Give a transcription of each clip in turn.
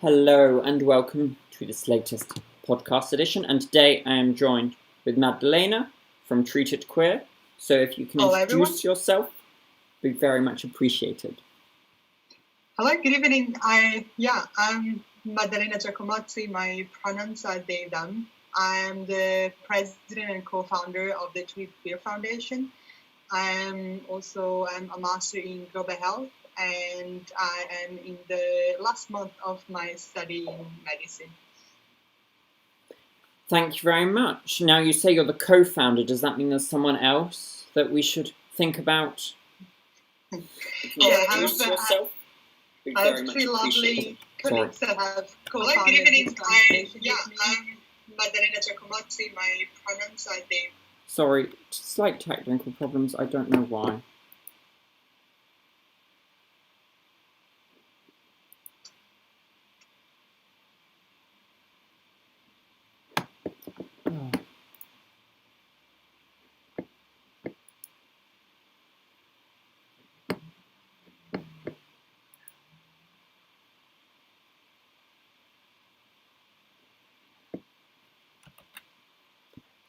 Hello and welcome to this latest podcast edition. And today I am joined with Magdalena from Treat It Queer. So if you can introduce yourself, be very much appreciated. Hello, good evening. I'm Maddalena Giacomozzi. My pronouns are they, them. I'm the president and co-founder of the Treat Queer Foundation. I'm a master in global health, and I am in the last month of my study in medicine. Thank you very much. Now you say you're the co-founder. Does that mean there's someone else that we should think about? I have three lovely colleagues that have co-founded this foundation. I'm Maddalena Giacomozzi. My pronouns are they. Sorry, slight technical problems. I don't know why.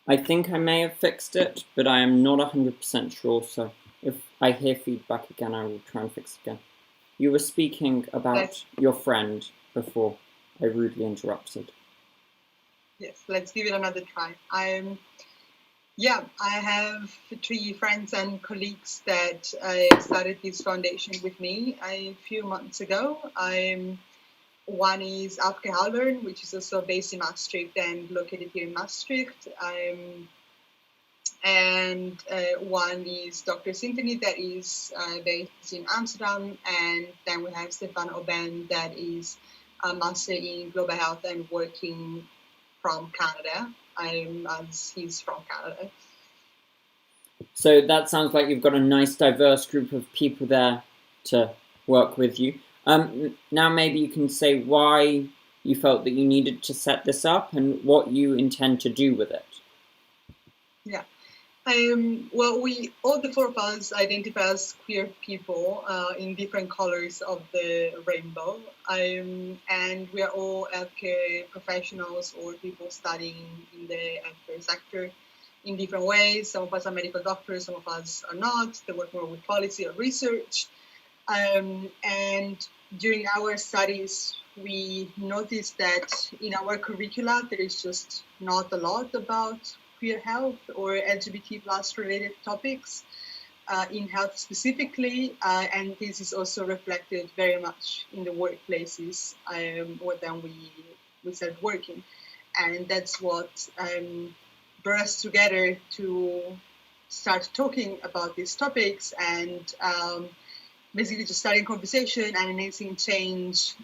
I think I may have fixed it, but I am not 100% sure, so if I hear feedback again, I will try and fix it again. You were speaking about your friend before I rudely interrupted. Yes, let's give it another try. I have three friends and colleagues that started this foundation with me a few months ago. One is Afke Halvern, which is also based in Maastricht and located here in Maastricht. And one is Dr. Symphony, that is based in Amsterdam. And then we have Stefan Oben, that is a master in global health and working from Canada, as he's from Canada. So that sounds like you've got a nice diverse group of people there to work with you. Now maybe you can say why you felt that you needed to set this up and what you intend to do with it. Yeah. Well, all the four of us identify as queer people in different colors of the rainbow. And we are all healthcare professionals or people studying in the healthcare sector in different ways. Some of us are medical doctors, some of us are not. They work more with policy or research. And during our studies, we noticed that in our curricula, there is just not a lot about queer health or LGBT plus related topics in health specifically. And this is also reflected very much in the workplaces when we started working. And that's what brought us together to start talking about these topics and basically just starting conversation and enhancing change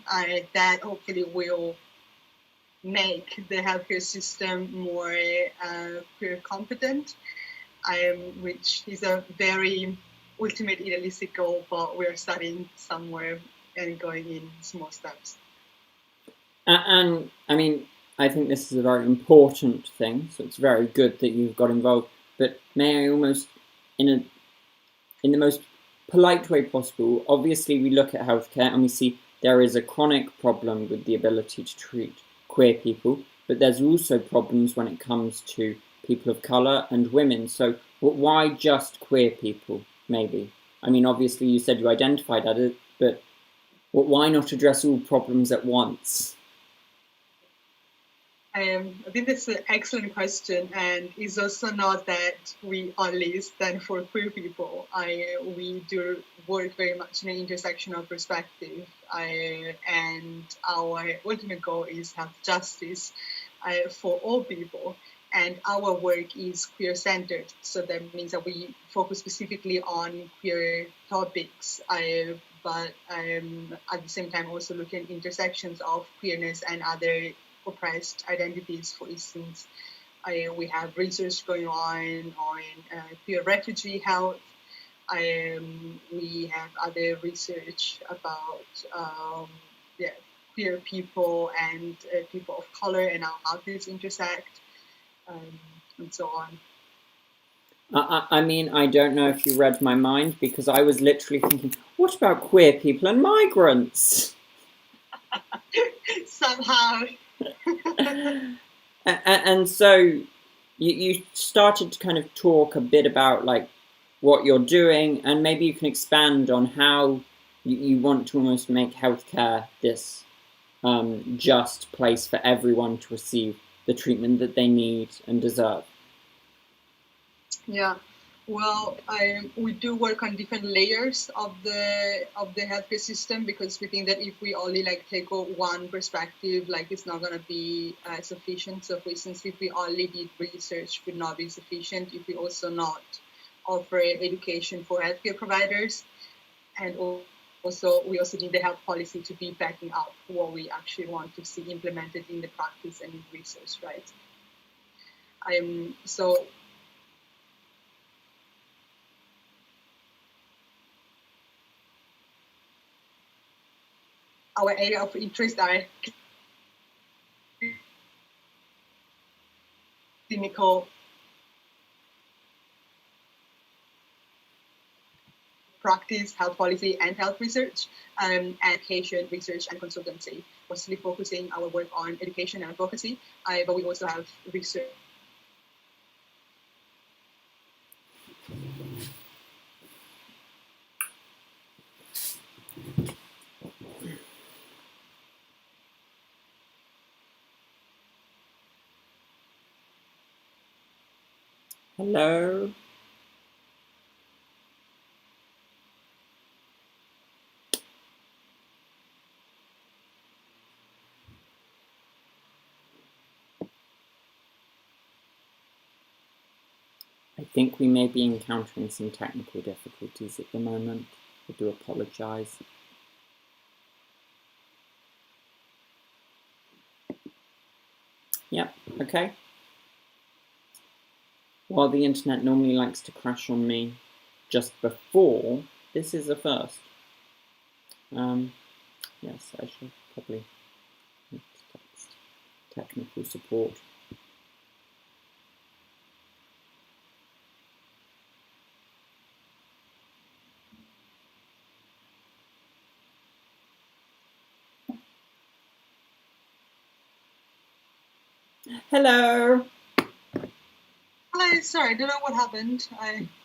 that hopefully will make the healthcare system more queer competent, which is a very ultimate idealistic goal, but we're starting somewhere and going in small steps. And I mean, I think this is a very important thing, so it's very good that you've got involved, but may I almost, in the most polite way possible, obviously we look at healthcare and we see there is a chronic problem with the ability to treat queer people, but there's also problems when it comes to people of colour and women. So why just queer people, maybe? I mean, obviously you said you identified as it, but why not address all problems at once? I think that's an excellent question, and it's also not that we only stand for queer people. We do work very much in an intersectional perspective, and our ultimate goal is health justice for all people. And our work is queer-centered, so that means that we focus specifically on queer topics, but at the same time also look at intersections of queerness and other oppressed identities. For instance, we have research going on queer refugee health. We have other research about queer people and people of color and how these intersect, and so on. I mean, I don't know if you read my mind, because I was literally thinking, what about queer people and migrants? somehow. And so you started to kind of talk a bit about like what you're doing, and maybe you can expand on how you want to almost make healthcare this just place for everyone to receive the treatment that they need and deserve. Yeah, well, we do work on different layers of the healthcare system, because we think that if we only like take one perspective, like it's not gonna be sufficient. So, for instance, if we only did research, would not be sufficient. If we also not offer education for healthcare providers, and also we also need the health policy to be backing up what we actually want to see implemented in the practice and in research, right? So our area of interest are clinical practice, health policy, and health research, education, research, and consultancy. Mostly focusing our work on education and advocacy, but we also have research. Hello? I think we may be encountering some technical difficulties at the moment. I do apologise. Yep, okay. While the internet normally likes to crash on me just before, this is a first. Yes, I should probably text technical support. Hello. Hello. Sorry, I don't know what happened.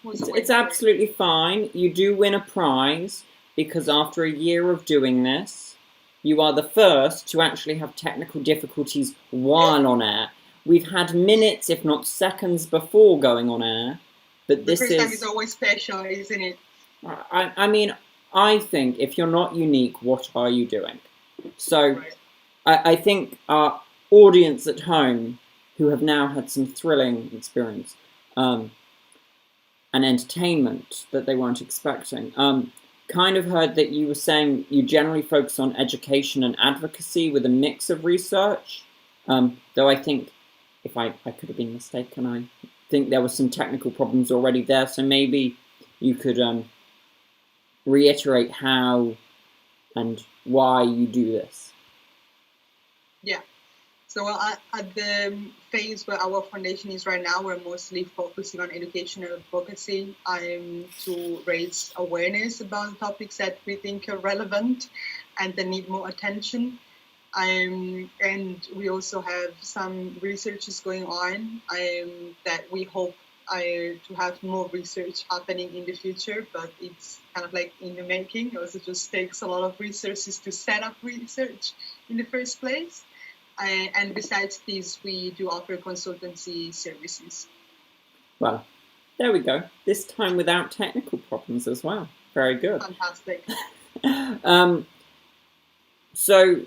It's absolutely fine. You do win a prize because after a year of doing this, you are the first to actually have technical difficulties while on air. We've had minutes, if not seconds, before going on air, but this the first time is always special, isn't it? I mean, I think if you're not unique, what are you doing? So, right. I think our audience at home, who have now had some thrilling experience and entertainment that they weren't expecting, kind of heard that you were saying you generally focus on education and advocacy with a mix of research. Though I think, if I could have been mistaken, I think there were some technical problems already there, so maybe you could reiterate how and why you do this. Yeah. So at the phase where our foundation is right now, we're mostly focusing on education and advocacy to raise awareness about topics that we think are relevant and that need more attention. And we also have some researches going on that we hope to have more research happening in the future, but it's kind of like in the making. It also just takes a lot of resources to set up research in the first place. And besides this, we do offer consultancy services. Well, there we go. This time without technical problems as well. Very good. Fantastic. So,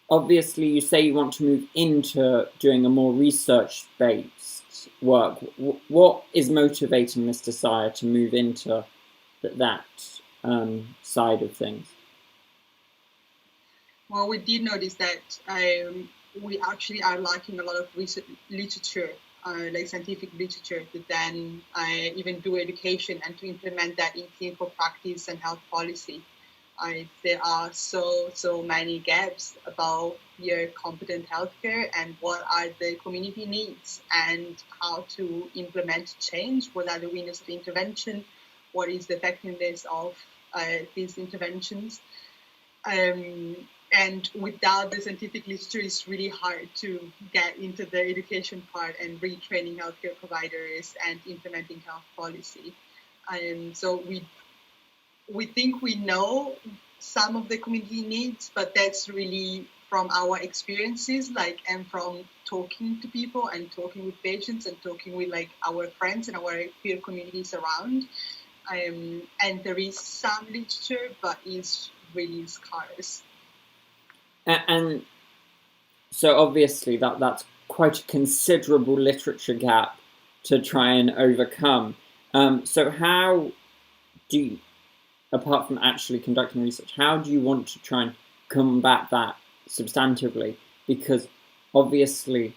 obviously, you say you want to move into doing a more research-based work. What is motivating this desire to move into that side of things? Well, we did notice that we actually are lacking a lot of research literature, like scientific literature, to then even do education and to implement that in clinical practice and health policy. There are so many gaps about your competent healthcare and what are the community needs and how to implement change. What are the windows of intervention? What is the effectiveness of these interventions? And without the scientific literature, it's really hard to get into the education part and retraining healthcare providers and implementing health policy. So we think we know some of the community needs, but that's really from our experiences, like, and from talking to people and talking with patients and talking with like our friends and our peer communities around. And there is some literature, but it's really scarce. And so obviously that's quite a considerable literature gap to try and overcome. So how do you, apart from actually conducting research, how do you want to try and combat that substantively? Because obviously,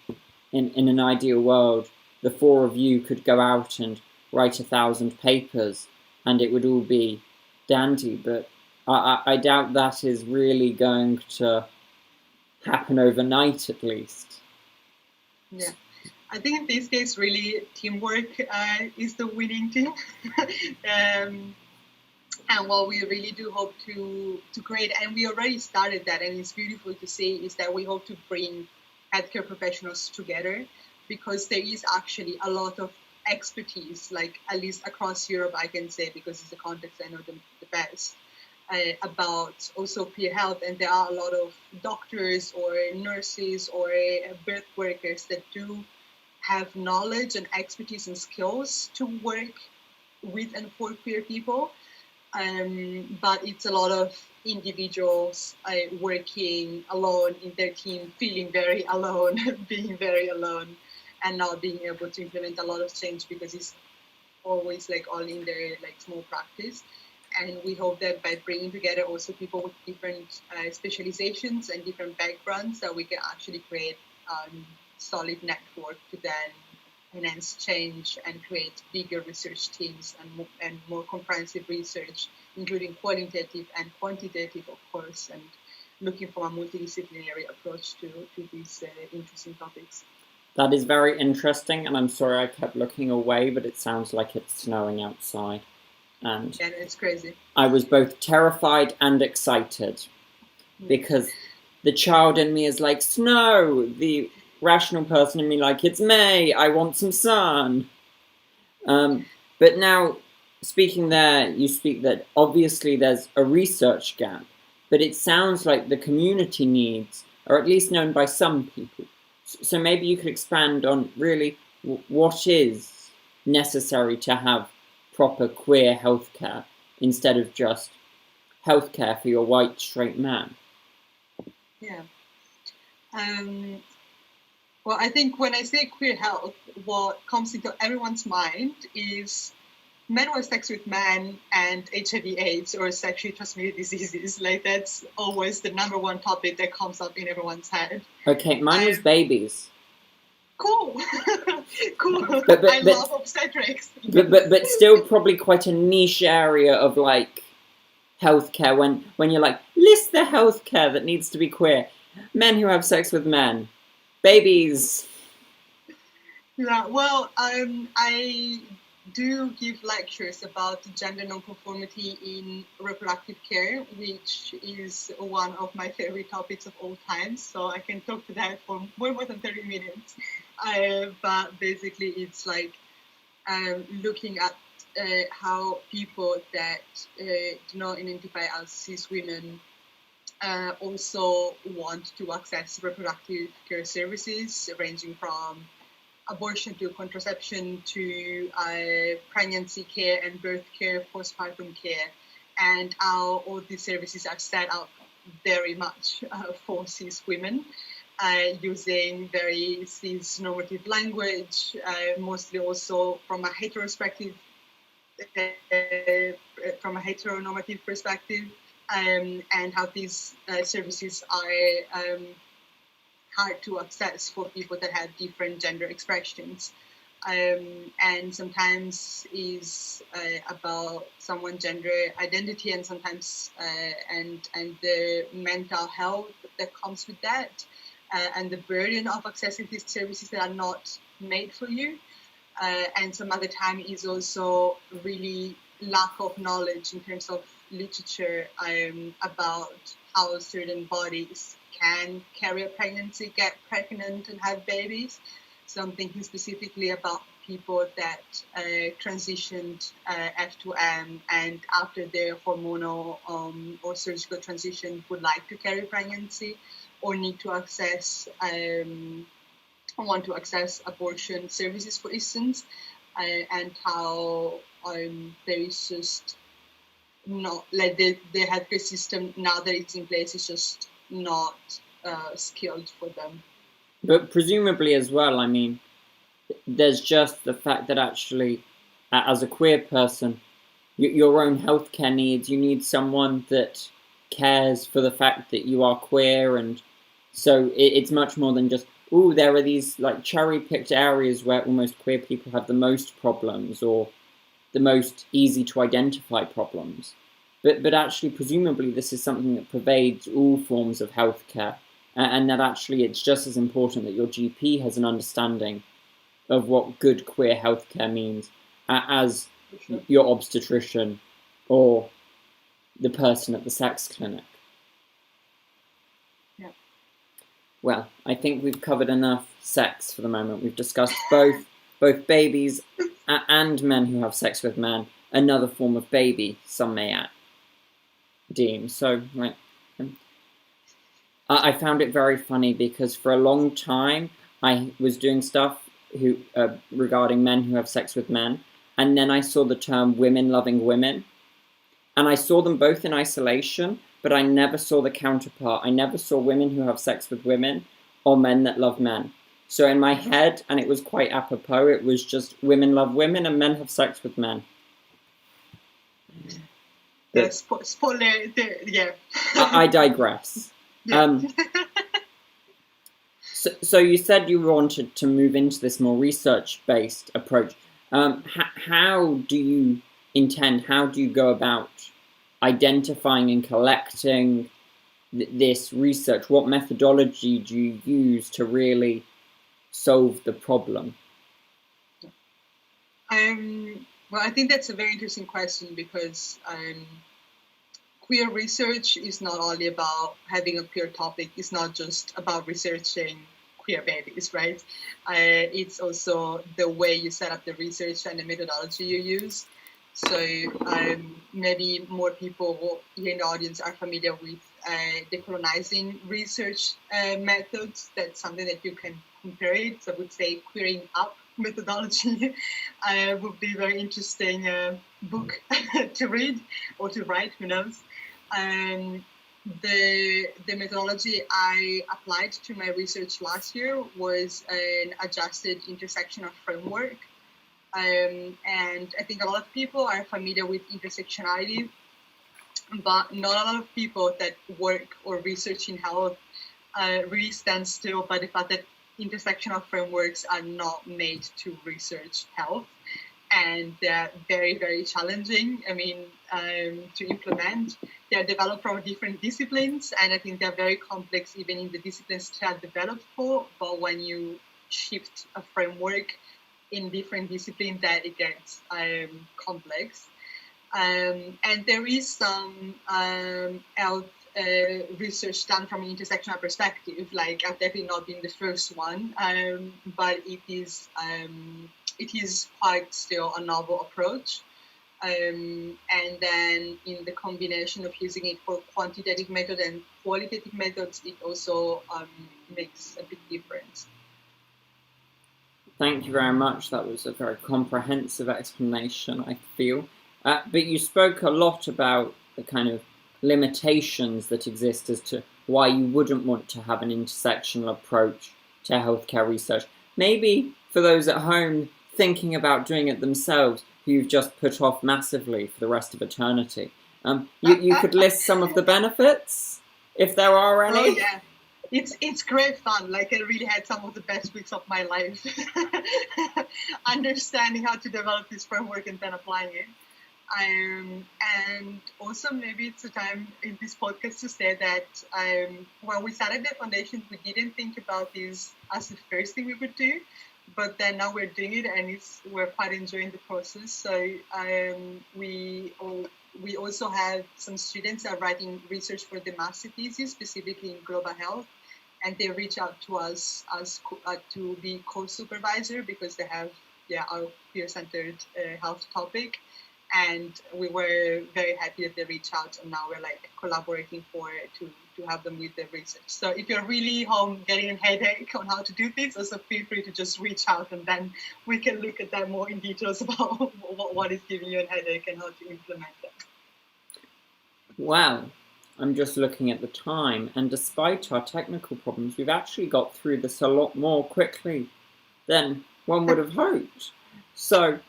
in an ideal world, the four of you could go out and write 1,000 papers and it would all be dandy, but I doubt that is really going to happen overnight, at least. Yeah. I think in this case, really, teamwork is the winning team. And what we really do hope to create, and we already started that, and it's beautiful to see, is that we hope to bring healthcare professionals together, because there is actually a lot of expertise, like at least across Europe, I can say, because it's the context I know the best, about also peer health. And there are a lot of doctors or nurses or birth workers that do have knowledge and expertise and skills to work with and for queer people. But it's a lot of individuals working alone in their team, feeling very alone, being very alone, and not being able to implement a lot of change because it's always like all in their like small practice. And we hope that by bringing together also people with different specializations and different backgrounds, that we can actually create solid network to then enhance change and create bigger research teams and more comprehensive research, including qualitative and quantitative, of course, and looking for a multidisciplinary approach to these interesting topics. That is very interesting, and I'm sorry I kept looking away, but it sounds like it's snowing outside. And yeah, it's crazy. I was both terrified and excited, because the child in me is like, snow! The rational person in me like, it's May, I want some sun. But now, speaking there, you speak that obviously there's a research gap, but it sounds like the community needs are at least known by some people. So maybe you could expand on really what is necessary to have proper queer healthcare instead of just healthcare for your white straight man. Yeah. Well, I think when I say queer health, what comes into everyone's mind is men who have sex with men and HIV/AIDS or sexually transmitted diseases. Like, that's always the number one topic that comes up in everyone's head. Okay, mine was babies. Cool. Cool. But I love obstetrics. But still probably quite a niche area of like healthcare when you're like, list the healthcare that needs to be queer. Men who have sex with men. Babies. Yeah, well, I do give lectures about gender nonconformity in reproductive care, which is one of my favorite topics of all time. So I can talk to that for way more than 30 minutes. But basically, it's like looking at how people that do not identify as cis women also want to access reproductive care services, ranging from abortion to contraception to pregnancy care and birth care, postpartum care, and how all these services are set up very much for cis women, using very cis normative language, mostly also from a heteronormative perspective, and how these services are hard to access for people that have different gender expressions, and sometimes is about someone's gender identity, and sometimes and the mental health that comes with that, and the burden of accessing these services that are not made for you, and some other time is also really lack of knowledge in terms of literature about how certain bodies can carry a pregnancy, get pregnant, and have babies. So I'm thinking specifically about people that transitioned F2M and after their hormonal or surgical transition would like to carry pregnancy or need to access want to access abortion services, for instance, and how there is just not like the healthcare system now that it's in place is just not skilled for them. But presumably as well, I mean, there's just the fact that actually, as a queer person, your own healthcare needs, you need someone that cares for the fact that you are queer, and so it's much more than just, oh, there are these like cherry-picked areas where almost queer people have the most problems or the most easy to identify problems. But actually, presumably, this is something that pervades all forms of healthcare, and that actually it's just as important that your GP has an understanding of what good queer healthcare means as your obstetrician or the person at the sex clinic. Yeah. Well, I think we've covered enough sex for the moment. We've discussed both babies and men who have sex with men, another form of baby, some may deem. So, like, I found it very funny because for a long time I was doing stuff regarding men who have sex with men, and then I saw the term women loving women, and I saw them both in isolation, but I never saw the counterpart. I never saw women who have sex with women or men that love men. So in my head, and it was quite apropos, it was just women love women and men have sex with men. Yeah, spoiler, yeah. I digress. Yeah. So you said you wanted to move into this more research-based approach. How do you go about identifying and collecting this research? What methodology do you use to really solve the problem? Well, I think that's a very interesting question because queer research is not only about having a queer topic. It's not just about researching queer babies, right? It's also the way you set up the research and the methodology you use. So maybe more people here in the audience are familiar with decolonizing research methods. That's something that you can compare it. So I would say queering up methodology would be a very interesting book to read or to write, who knows. The methodology I applied to my research last year was an adjusted intersectional framework. And I think a lot of people are familiar with intersectionality, but not a lot of people that work or research in health really stand still by the fact that intersectional frameworks are not made to research health, and they're very, very challenging. I mean, to implement. They're developed from different disciplines, and I think they're very complex even in the disciplines they're developed for. But when you shift a framework in different disciplines, that it gets complex. And there is some health research done from an intersectional perspective. Like I've definitely not been the first one, but it is quite still a novel approach. And then in the combination of using it for quantitative method and qualitative methods, it also makes a big difference. Thank you very much. That was a very comprehensive explanation, I feel. But you spoke a lot about the kind of limitations that exist as to why you wouldn't want to have an intersectional approach to healthcare research. Maybe for those at home thinking about doing it themselves, who you've just put off massively for the rest of eternity, you could list some of the benefits, if there are any. Oh, yeah. It's great fun. Like I really had some of the best weeks of my life understanding how to develop this framework and then applying it. And also maybe it's a time in this podcast to say that when we started the foundation, we didn't think about this as the first thing we would do, but then now we're doing it and we're quite enjoying the process. So we all we also have some students that are writing research for the master thesis, specifically in global health, and they reach out to us as to be co-supervisor because they have our peer-centered health topic, and we were very happy that they reached out, and now we're like collaborating to have them with the research. So if you're really home getting a headache on how to do this, also feel free to just reach out, and then we can look at that more in details about what is giving you a headache and how to implement that. Wow, I'm just looking at the time, and despite our technical problems, we've actually got through this a lot more quickly than one would have hoped. So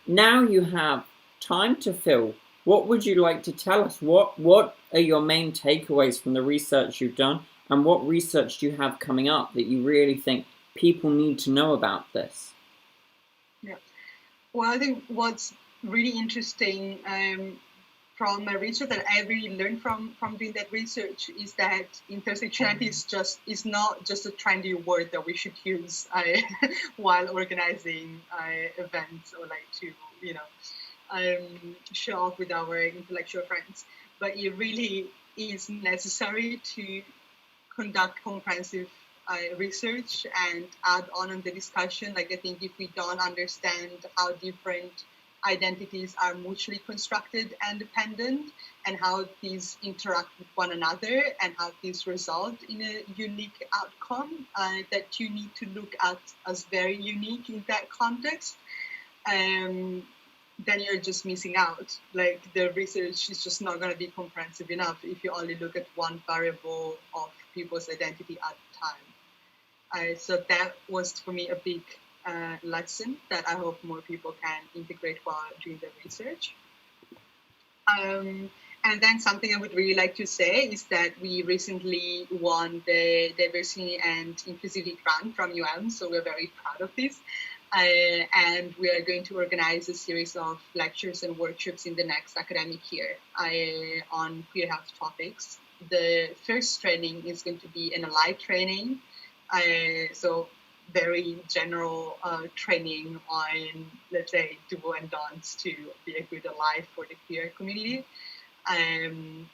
now you have time to fill. What would you like to tell us? What are your main takeaways from the research you've done, and what research do you have coming up that you really think people need to know about this? Yeah, well, I think what's really interesting from my research that I really learned from doing that research is that intersectionality is not just a trendy word that we should use while organizing events or like to show off with our intellectual friends, but it really is necessary to conduct comprehensive research and add on the discussion. Like I think if we don't understand how different identities are mutually constructed and dependent, and how these interact with one another, and how these result in a unique outcome that you need to look at as very unique in that context, then you're just missing out. Like the research is just not going to be comprehensive enough if you only look at one variable of people's identity at the time. So that was for me a big lesson that I hope more people can integrate while doing the research. And then something I would really like to say is that we recently won the Diversity and Inclusivity Grant from so we're very proud of this. And we are going to organize a series of lectures and workshops in the next academic year on queer health topics. The first training is going to be an allied training, so very general training on, let's say, do and don'ts to be a good ally for the queer community. And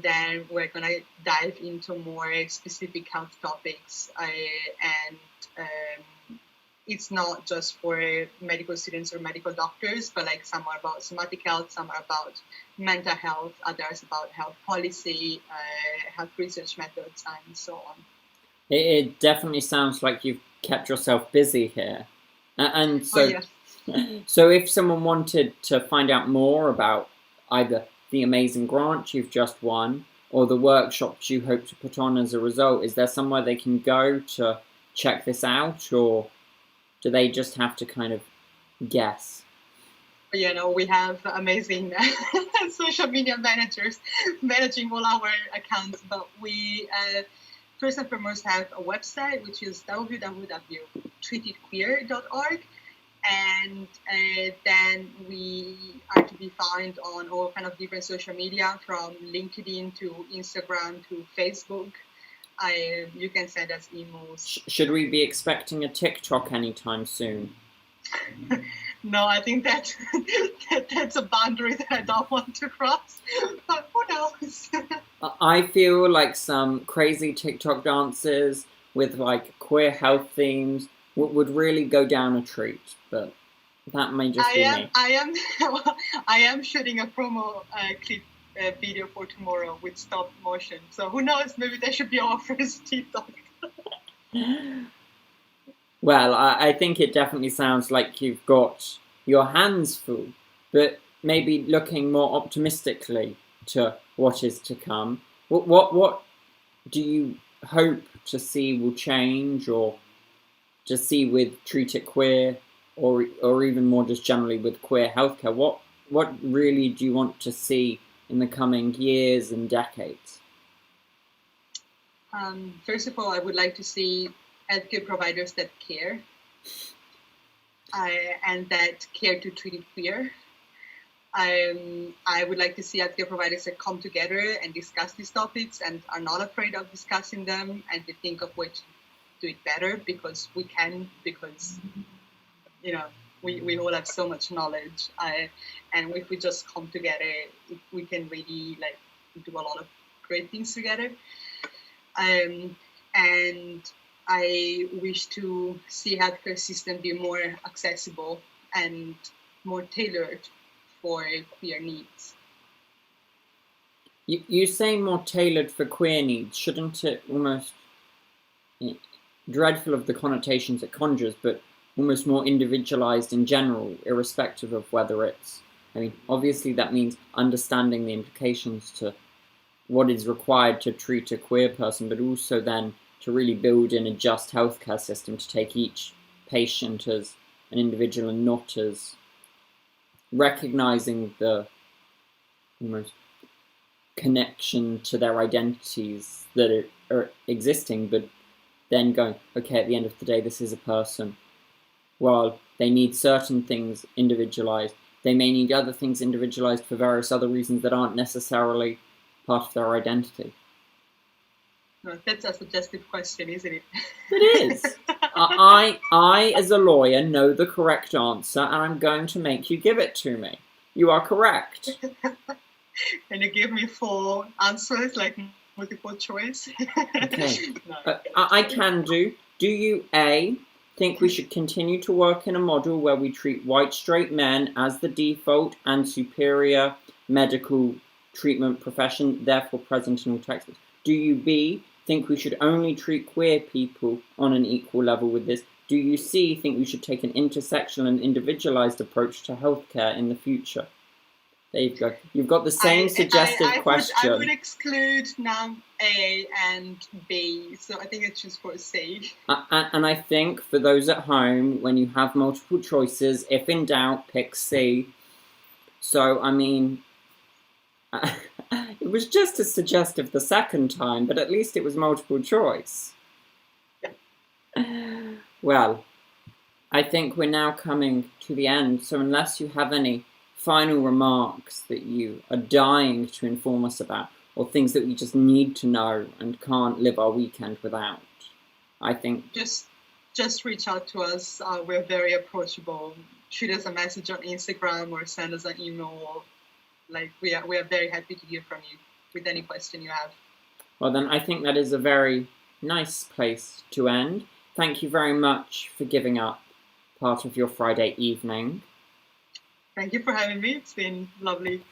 then we're going to dive into more specific health topics. And it's not just for medical students or medical doctors, but like some are about somatic health, some are about mental health, others about health policy, health research methods, and so on. It definitely sounds like you've kept yourself busy here. And so, so if someone wanted to find out more about either the amazing grant you've just won or the workshops you hope to put on as a result, is there somewhere they can go to check this out, or do they just have to kind of guess? We have amazing social media managers managing all our accounts, but we first and foremost have a website, which is www.treatedqueer.org. And then we are to be found on all kind of different social media, from LinkedIn to Instagram to Facebook. You can send us emails. Should we be expecting a TikTok anytime soon? No, I think that's a boundary that I don't want to cross, but who knows? I feel like some crazy TikTok dances with like queer health themes would really go down a treat, but that may just be me. I am shooting a promo clip video for tomorrow with stop motion, so who knows, maybe that should be our first TikTok. Well, I think it definitely sounds like you've got your hands full, but maybe looking more optimistically to what is to come. What do you hope to see will change, or to see with Treat It Queer, or even more just generally with queer healthcare? What really do you want to see in the coming years and decades? First of all, I would like to see healthcare providers that care, and that care to treat it queer. I would like to see healthcare providers that come together and discuss these topics and are not afraid of discussing them, and to think of ways to do it better, because we can, because We all have so much knowledge, and if we just come together, we can really like do a lot of great things together. And I wish to see healthcare system be more accessible and more tailored for queer needs. You say more tailored for queer needs. Shouldn't it almost, dreadful of the connotations it conjures, but almost more individualized in general, irrespective of whether it's, I mean, obviously that means understanding the implications to what is required to treat a queer person, but also then to really build in a just healthcare system to take each patient as an individual and not as recognizing the almost connection to their identities that are existing, but then going, okay, at the end of the day, this is a person. While they need certain things individualized, they may need other things individualized for various other reasons that aren't necessarily part of their identity. No, that's a suggestive question, isn't it? It is. I, as a lawyer, know the correct answer, and I'm going to make you give it to me. You are correct. And you give me 4 answers, like multiple choice. Okay. No, I can do. Do you A, think we should continue to work in a model where we treat white straight men as the default and superior medical treatment profession, therefore present in all textbooks? Do you B, think we should only treat queer people on an equal level with this? Do you C, think we should take an intersectional and individualized approach to healthcare in the future? There you go. You've got the same suggestive question. I would exclude now A and B, so I think I choose for C. And I think for those at home, when you have multiple choices, if in doubt, pick C. So, I mean, it was just as suggestive the second time, but at least it was multiple choice. Yeah. Well, I think we're now coming to the end, so unless you have any final remarks that you are dying to inform us about, or things that we just need to know and can't live our weekend without, I think just reach out to us. We're very approachable. Shoot us a message on Instagram or send us an email. Like we are very happy to hear from you with any question you have. Well, then I think that is a very nice place to end. Thank you very much for giving up part of your Friday evening. Thank you for having me. It's been lovely.